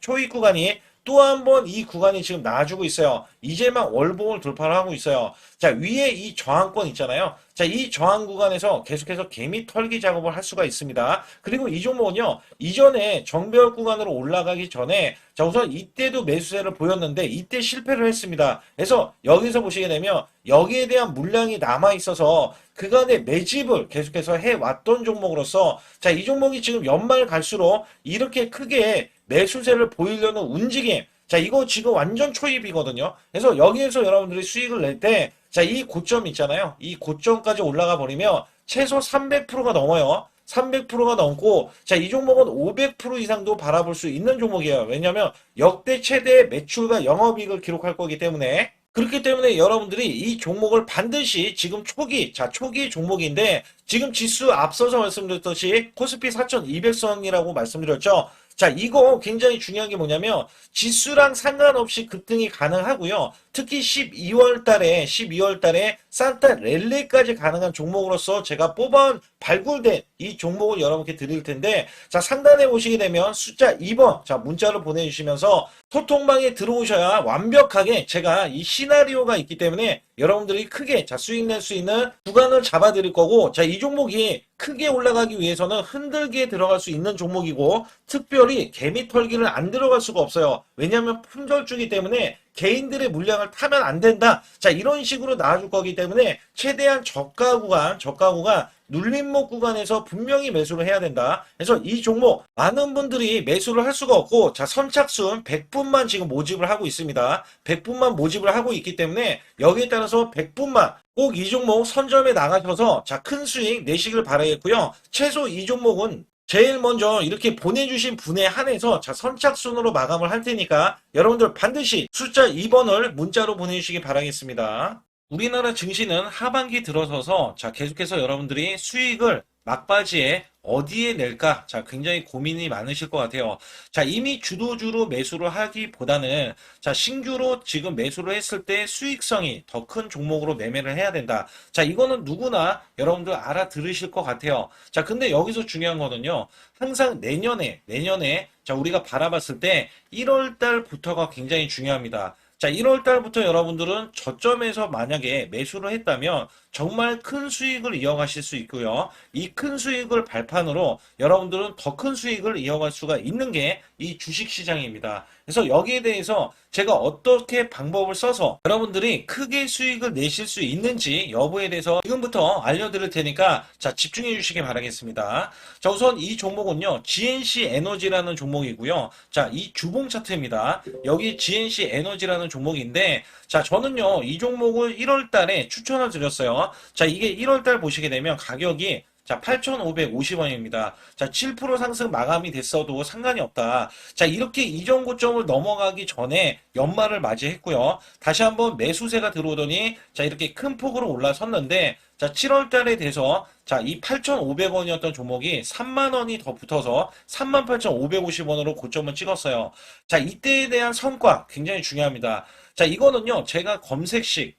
Speaker 1: 또 한 번 이 구간이 지금 나와주고 있어요. 이제만 월봉을 돌파를 하고 있어요. 자, 위에 이 저항권 있잖아요. 자, 이 저항 구간에서 계속해서 개미 털기 작업을 할 수가 있습니다. 그리고 이 종목은요, 이전에 정배열 구간으로 올라가기 전에 자, 우선 이때도 매수세를 보였는데 이때 실패를 했습니다. 그래서 여기서 보시게 되면 여기에 대한 물량이 남아 있어서 그간의 매집을 계속해서 해왔던 종목으로서 자, 이 종목이 지금 연말 갈수록 이렇게 크게 매수세를 보이려는 움직임 자, 이거 지금 완전 초입이거든요. 그래서 여기에서 여러분들이 수익을 낼 때, 자, 이 고점 있잖아요. 이 고점까지 올라가 버리면 최소 300%가 넘어요. 300%가 넘고, 자, 이 종목은 500% 이상도 바라볼 수 있는 종목이에요. 왜냐면 역대 최대 매출과 영업이익을 기록할 거기 때문에. 그렇기 때문에 여러분들이 이 종목을 반드시 지금 초기, 자, 초기 종목인데, 지금 지수 앞서서 말씀드렸듯이 코스피 4200선이라고 말씀드렸죠. 자, 이거 굉장히 중요한 게 뭐냐면, 지수랑 상관없이 급등이 가능하고요. 특히 12월 달에 산타 랠리까지 가능한 종목으로서 제가 발굴된 이 종목을 여러분께 드릴 텐데, 자, 상단에 보시게 되면 숫자 2번, 자, 문자를 보내주시면서 소통방에 들어오셔야 완벽하게 제가 이 시나리오가 있기 때문에 여러분들이 크게, 자, 수익 낼 수 있는 구간을 잡아 드릴 거고, 자, 이 종목이 크게 올라가기 위해서는 흔들기에 들어갈 수 있는 종목이고, 특별히 개미 털기를 안 들어갈 수가 없어요. 왜냐하면 품절주기 때문에 개인들의 물량을 타면 안 된다. 자, 이런 식으로 나와줄 거기 때문에 최대한 저가 구간 눌림목 구간에서 분명히 매수를 해야 된다. 그래서 이 종목 많은 분들이 매수를 할 수가 없고, 자, 선착순 100분만 지금 모집을 하고 있습니다. 100분만 모집을 하고 있기 때문에 여기에 따라서 100분만 꼭 이 종목 선점에 나가셔서, 자, 큰 수익 내시길 바라겠고요. 최소 이 종목은 제일 먼저 이렇게 보내주신 분에 한해서, 자, 선착순으로 마감을 할 테니까 여러분들 반드시 숫자 2번을 문자로 보내주시기 바라겠습니다. 우리나라 증시는 하반기 들어서서, 자, 계속해서 여러분들이 수익을 막바지에 어디에 낼까? 자, 굉장히 고민이 많으실 것 같아요. 자, 이미 주도주로 매수를 하기보다는, 자, 신규로 지금 매수를 했을 때 수익성이 더 큰 종목으로 매매를 해야 된다. 자, 이거는 누구나 여러분들 알아들으실 것 같아요. 자, 근데 여기서 중요한 거는요. 항상 내년에, 자, 우리가 바라봤을 때 1월 달부터가 굉장히 중요합니다. 자, 1월 달부터 여러분들은 저점에서 만약에 매수를 했다면 정말 큰 수익을 이어가실 수 있고요. 이 큰 수익을 발판으로 여러분들은 더 큰 수익을 이어갈 수가 있는 게 이 주식시장입니다. 그래서 여기에 대해서 제가 어떻게 방법을 써서 여러분들이 크게 수익을 내실 수 있는지 여부에 대해서 지금부터 알려드릴 테니까, 자, 집중해 주시기 바라겠습니다. 자, 우선 이 종목은요, GNC 에너지라는 종목이고요. 자, 이 주봉 차트입니다. 여기 GNC 에너지라는 종목인데, 자, 저는요, 이 종목을 1월 달에 추천을 드렸어요. 자, 이게 1월 달 보시게 되면 가격이, 자, 8,550원입니다. 자, 7% 상승 마감이 됐어도 상관이 없다. 자, 이렇게 이전 고점을 넘어가기 전에 연말을 맞이했고요. 다시 한번 매수세가 들어오더니, 자, 이렇게 큰 폭으로 올라섰는데, 자, 7월 달에 돼서, 자, 이 8,500원이었던 종목이 3만 원이 더 붙어서 38,550원으로 고점을 찍었어요. 자, 이때에 대한 성과 굉장히 중요합니다. 자, 이거는요, 제가 검색식,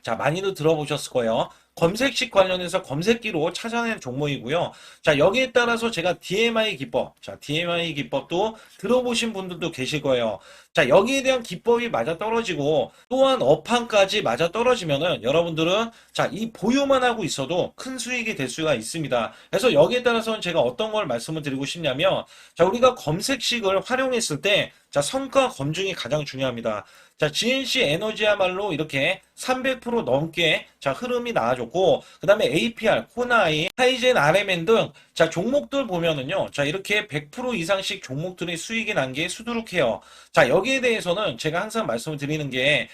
Speaker 1: 자, 많이들 들어보셨을 거예요. 검색식 관련해서 검색기로 찾아낸 종목이고요. 자, 여기에 따라서 제가 DMI 기법, 자, DMI 기법도 들어보신 분들도 계실 거예요. 자, 여기에 대한 기법이 맞아 떨어지고 또한 업황까지 맞아 떨어지면은 여러분들은, 자, 이 보유만 하고 있어도 큰 수익이 될 수가 있습니다. 그래서 여기에 따라서는 제가 어떤 걸 말씀을 드리고 싶냐면, 자, 우리가 검색식을 활용했을 때, 자, 성과 검증이 가장 중요합니다. 자, GNC 에너지야말로 이렇게 300% 넘게, 자, 흐름이 나와줬고, 그 다음에 APR, 코나이, 하이젠, RMN 등, 자, 종목들 보면은요, 자, 이렇게 100% 이상씩 종목들의 수익이 난 게 수두룩해요. 자, 여기에 대해서는 제가 항상 말씀을 드리는 게,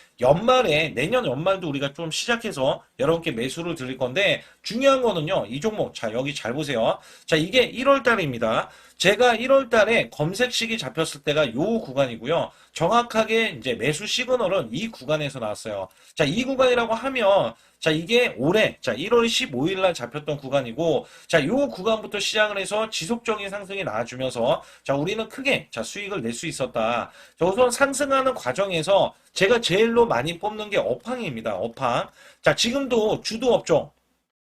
Speaker 1: 내년 연말도 우리가 좀 시작해서 여러분께 매수를 드릴 건데, 중요한 거는요, 이 종목, 자, 여기 잘 보세요. 자, 이게 1월 달입니다. 제가 1월 달에 검색식이 잡혔을 때가 요 구간이고요. 정확하게 이제 매수 시그널은 이 구간에서 나왔어요. 자, 이 구간이라고 하면, 자, 이게 올해, 자, 1월 15일 날 잡혔던 구간이고, 자, 요 구간부터 시작을 해서 지속적인 상승이 나와주면서, 자, 우리는 크게, 자, 수익을 낼 수 있었다. 자, 우선 상승하는 과정에서 제가 제일로 많이 뽑는 게 업황입니다. 업황. 자, 지금도 주도 업종.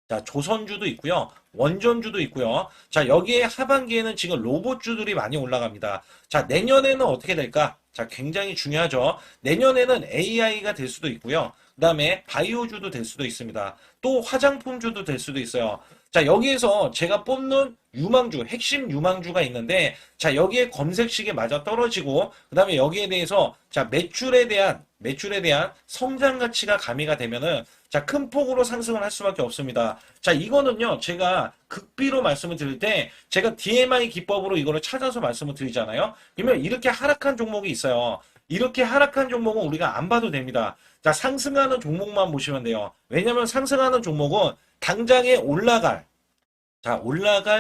Speaker 1: 자, 조선주도 있고요. 원전주도 있고요. 자, 여기에 하반기에는 지금 로봇주들이 많이 올라갑니다. 자, 내년에는 어떻게 될까? 자, 굉장히 중요하죠. 내년에는 AI가 될 수도 있고요. 그 다음에 바이오주도 될 수도 있습니다. 또 화장품주도 될 수도 있어요. 자, 여기에서 제가 뽑는 유망주, 핵심 유망주가 있는데, 자, 여기에 검색식에 맞아 떨어지고, 그 다음에 여기에 대해서, 자, 매출에 대한 성장 가치가 가미가 되면은, 자, 큰 폭으로 상승을 할 수밖에 없습니다. 자, 이거는요, 제가 극비로 말씀을 드릴 때, 제가 DMI 기법으로 이거를 찾아서 말씀을 드리잖아요. 그러면 이렇게 하락한 종목이 있어요. 이렇게 하락한 종목은 우리가 안 봐도 됩니다. 자, 상승하는 종목만 보시면 돼요. 왜냐면 상승하는 종목은 당장에 올라갈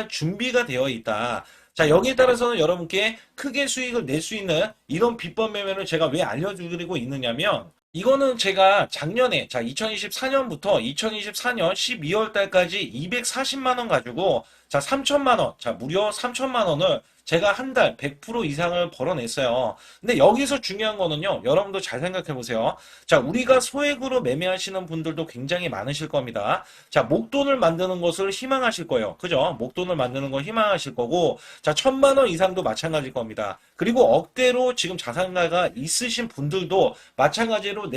Speaker 1: 준비가 되어 있다. 자, 여기에 따라서는 여러분께 크게 수익을 낼 수 있는 이런 비법 매매를 제가 왜 알려드리고 있느냐면, 이거는 제가 작년에, 자, 2024년부터 2024년 12월 달까지 240만 원 가지고, 자, 3천만 원, 자, 무려 3천만 원을 제가 한 달 100% 이상을 벌어냈어요. 근데 여기서 중요한 거는요, 여러분도 잘 생각해 보세요. 자, 우리가 소액으로 매매하시는 분들도 굉장히 많으실 겁니다. 자, 목돈을 만드는 것을 희망하실 거예요. 그죠? 목돈을 만드는 걸 희망하실 거고, 자, 1,000만 원 이상도 마찬가지일 겁니다. 그리고 억대로 지금 자산가가 있으신 분들도 마찬가지로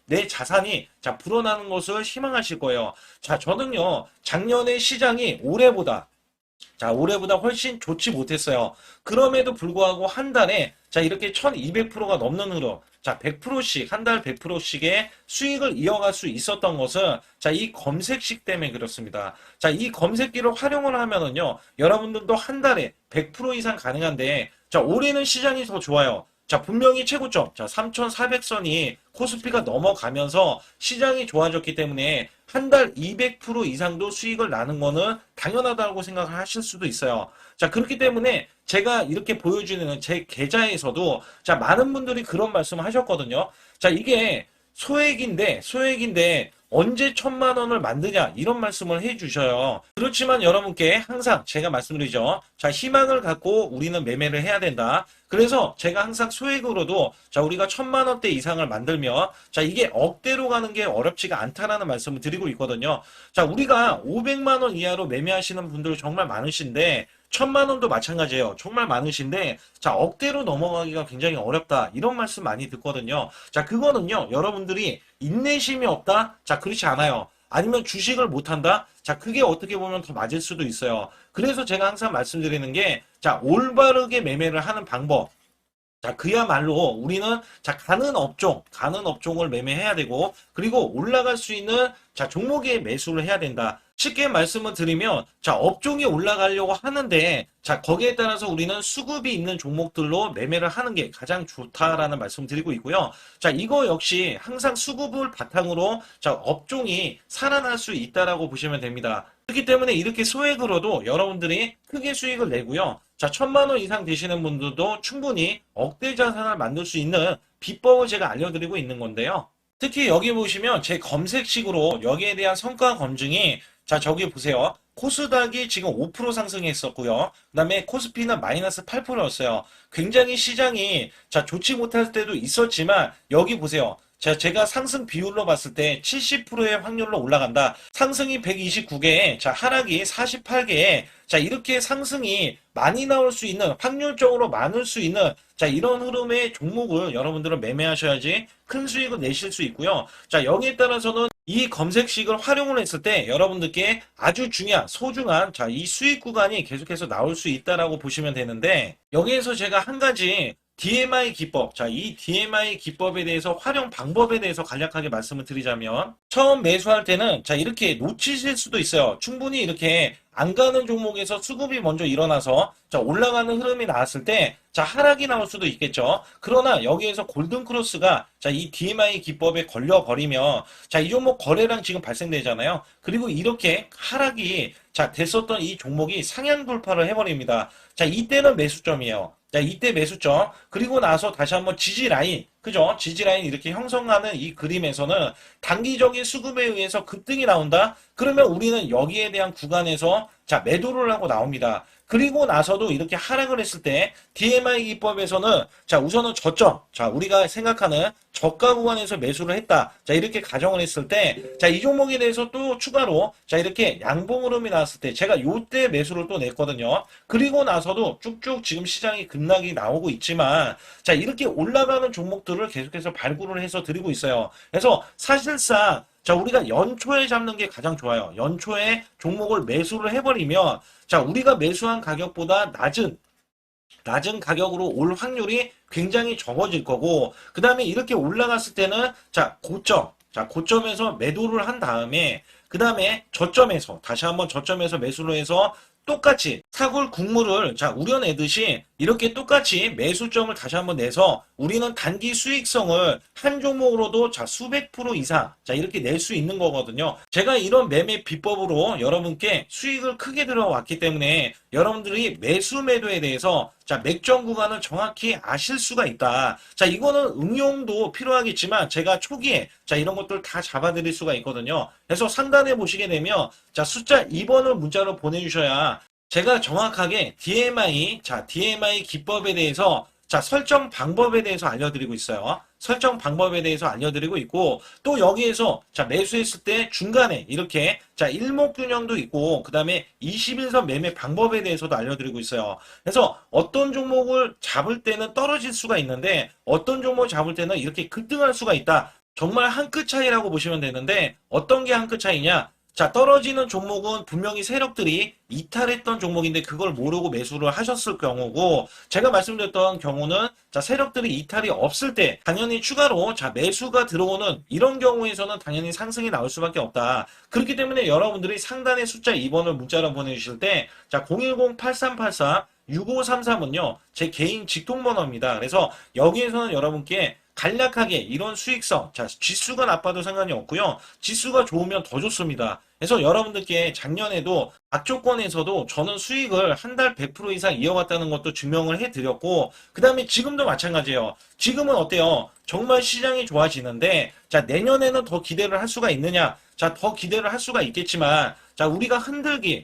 Speaker 1: 내 자산이 자 불어나는 것을 희망하실 거예요. 자, 저는요 작년에 시장이 올해보다 훨씬 좋지 못했어요. 그럼에도 불구하고 한 달에 자 이렇게 1200%가 넘는 흐름, 자 100%씩 한 달 100%씩의 수익을 이어갈 수 있었던 것은 자 이 검색식 때문에 그렇습니다. 자 이 검색기를 활용을 하면은요 여러분들도 한 달에 100% 이상 가능한데 자 올해는 시장이 더 좋아요. 자, 분명히 최고점, 자, 3,400선이 코스피가 넘어가면서 시장이 좋아졌기 때문에 한 달 200% 이상도 수익을 나는 거는 당연하다고 생각을 하실 수도 있어요. 자, 그렇기 때문에 제가 이렇게 보여주는 제 계좌에서도 자, 많은 분들이 그런 말씀을 하셨거든요. 자, 이게 소액인데 언제 1,000만 원을 만드냐 이런 말씀을 해주셔요. 그렇지만 여러분께 항상 제가 말씀드리죠. 자, 희망을 갖고 우리는 매매를 해야 된다. 그래서 제가 항상 소액으로도 자 우리가 1,000만 원대 이상을 만들면 자 이게 억대로 가는 게 어렵지가 않다라는 말씀을 드리고 있거든요. 자, 우리가 500만 원 이하로 매매하시는 분들 정말 많으신데 1,000만 원도 마찬가지예요. 정말 많으신데 자 억대로 넘어가기가 굉장히 어렵다 이런 말씀 많이 듣거든요. 자, 그거는요 여러분들이 인내심이 없다? 자, 그렇지 않아요. 아니면 주식을 못한다? 자, 그게 어떻게 보면 더 맞을 수도 있어요. 그래서 제가 항상 말씀드리는 게 자 올바르게 매매를 하는 방법, 자, 그야말로 우리는 자, 가는 업종을 매매해야 되고, 그리고 올라갈 수 있는 자, 종목에 매수를 해야 된다. 쉽게 말씀을 드리면, 자, 업종이 올라가려고 하는데, 자, 거기에 따라서 우리는 수급이 있는 종목들로 매매를 하는 게 가장 좋다라는 말씀 드리고 있고요. 자, 이거 역시 항상 수급을 바탕으로 자, 업종이 살아날 수 있다라고 보시면 됩니다. 그렇기 때문에 이렇게 소액으로도 여러분들이 크게 수익을 내고요. 자, 1,000만 원 이상 되시는 분들도 충분히 억대 자산을 만들 수 있는 비법을 제가 알려드리고 있는 건데요. 특히 여기 보시면 제 검색식으로 여기에 대한 성과 검증이 자, 저기 보세요. 코스닥이 지금 5% 상승했었고요. 그 다음에 코스피는 마이너스 8%였어요. 굉장히 시장이 자, 좋지 못할 때도 있었지만 여기 보세요. 자, 제가 상승 비율로 봤을 때 70%의 확률로 올라간다. 상승이 129개에, 자, 하락이 48개에, 자, 이렇게 상승이 많이 나올 수 있는, 확률적으로 많을 수 있는, 자, 이런 흐름의 종목을 여러분들은 매매하셔야지 큰 수익을 내실 수 있고요. 자, 여기에 따라서는 이 검색식을 활용을 했을 때 여러분들께 아주 소중한, 자, 이 수익 구간이 계속해서 나올 수 있다라고 보시면 되는데, 여기에서 제가 한 가지 DMI 기법, 자, 이 DMI 기법에 대해서 활용 방법에 대해서 간략하게 말씀을 드리자면 처음 매수할 때는 자 이렇게 놓치실 수도 있어요. 충분히 이렇게 안 가는 종목에서 수급이 먼저 일어나서 자 올라가는 흐름이 나왔을 때 자 하락이 나올 수도 있겠죠. 그러나 여기에서 골든 크로스가 자 이 DMI 기법에 걸려 버리면 자 이 종목 거래량 지금 발생되잖아요. 그리고 이렇게 하락이 자 됐었던 이 종목이 상향 돌파를 해버립니다. 자 이때는 매수점이에요. 자, 이때 매수점. 그리고 나서 다시 한번 지지라인. 그죠? 지지라인 이렇게 형성하는 이 그림에서는 단기적인 수급에 의해서 급등이 나온다? 그러면 우리는 여기에 대한 구간에서 자, 매도를 하고 나옵니다. 그리고 나서도 이렇게 하락을 했을 때 DMI 기법에서는 자, 우선은 저점. 자, 우리가 생각하는 저가 구간에서 매수를 했다. 자, 이렇게 가정을 했을 때 자, 이 종목에 대해서 또 추가로 자, 이렇게 양봉 흐름이 나왔을 때 제가 요때 매수를 또 냈거든요. 그리고 나서도 쭉쭉 지금 시장이 급락이 나오고 있지만 자, 이렇게 올라가는 종목들을 계속해서 발굴을 해서 드리고 있어요. 그래서 사실상 자, 우리가 연초에 잡는 게 가장 좋아요. 연초에 종목을 매수를 해버리면, 자, 우리가 매수한 가격보다 낮은 가격으로 올 확률이 굉장히 적어질 거고, 그 다음에 이렇게 올라갔을 때는, 고점에서 매도를 한 다음에, 그 다음에 저점에서, 다시 한번 저점에서 매수를 해서 똑같이 사골 국물을 우려내듯이 이렇게 똑같이 매수점을 다시 한번 내서 우리는 단기 수익성을 한 종목으로도 수백 프로 이상 이렇게 낼 수 있는 거거든요. 제가 이런 매매 비법으로 여러분께 수익을 크게 들어왔기 때문에 여러분들이 매수 매도에 대해서 맥점 구간을 정확히 아실 수가 있다. 이거는 응용도 필요하겠지만 제가 초기에 이런 것들 다 잡아드릴 수가 있거든요. 그래서 상단에 보시게 되면 숫자 2번을 문자로 보내주셔야 제가 정확하게 DMI 기법에 대해서 설정 방법에 대해서 알려드리고 있어요. 설정 방법에 대해서 알려드리고 있고, 또 여기에서 매수했을 때 중간에 이렇게 일목균형도 있고, 그 다음에 21선 매매 방법에 대해서도 알려드리고 있어요. 그래서 어떤 종목을 잡을 때는 떨어질 수가 있는데 어떤 종목을 잡을 때는 이렇게 급등할 수가 있다. 정말 한 끗 차이라고 보시면 되는데, 어떤 게 한 끗 차이냐? 떨어지는 종목은 분명히 세력들이 이탈했던 종목인데 그걸 모르고 매수를 하셨을 경우고, 제가 말씀드렸던 경우는 세력들이 이탈이 없을 때 당연히 추가로 매수가 들어오는 이런 경우에서는 당연히 상승이 나올 수밖에 없다. 그렇기 때문에 여러분들이 상단에 숫자 2번을 문자로 보내주실 때 010-8384-6533은요 제 개인 직통번호입니다. 그래서 여기에서는 여러분께 간략하게 이런 수익성, 지수가 나빠도 상관이 없고요. 지수가 좋으면 더 좋습니다. 그래서 여러분들께 작년에도 악조건에서도 저는 수익을 한 달 100% 이상 이어갔다는 것도 증명을 해드렸고, 그 다음에 지금도 마찬가지예요. 지금은 어때요? 정말 시장이 좋아지는데, 내년에는 더 기대를 할 수가 있느냐? 더 기대를 할 수가 있겠지만, 우리가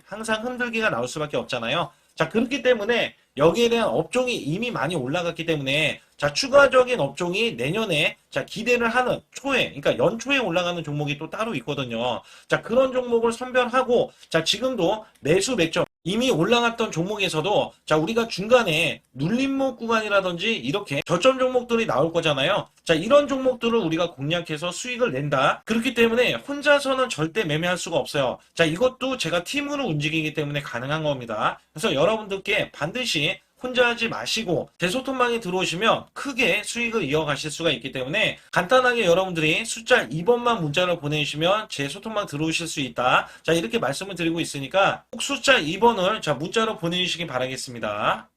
Speaker 1: 항상 흔들기가 나올 수밖에 없잖아요. 그렇기 때문에 여기에 대한 업종이 이미 많이 올라갔기 때문에 추가적인 업종이 내년에 기대를 하는 그러니까 연초에 올라가는 종목이 또 따로 있거든요. 그런 종목을 선별하고 지금도 매수 맥점 이미 올라갔던 종목에서도 우리가 중간에 눌림목 구간이라든지 이렇게 저점 종목들이 나올 거잖아요. 이런 종목들을 우리가 공략해서 수익을 낸다. 그렇기 때문에 혼자서는 절대 매매할 수가 없어요. 이것도 제가 팀으로 움직이기 때문에 가능한 겁니다. 그래서 여러분들께 반드시 혼자 하지 마시고 제 소통방에 들어오시면 크게 수익을 이어가실 수가 있기 때문에 간단하게 여러분들이 숫자 2번만 문자를 보내주시면 제 소통방 들어오실 수 있다. 이렇게 말씀을 드리고 있으니까 꼭 숫자 2번을 문자로 보내주시기 바라겠습니다.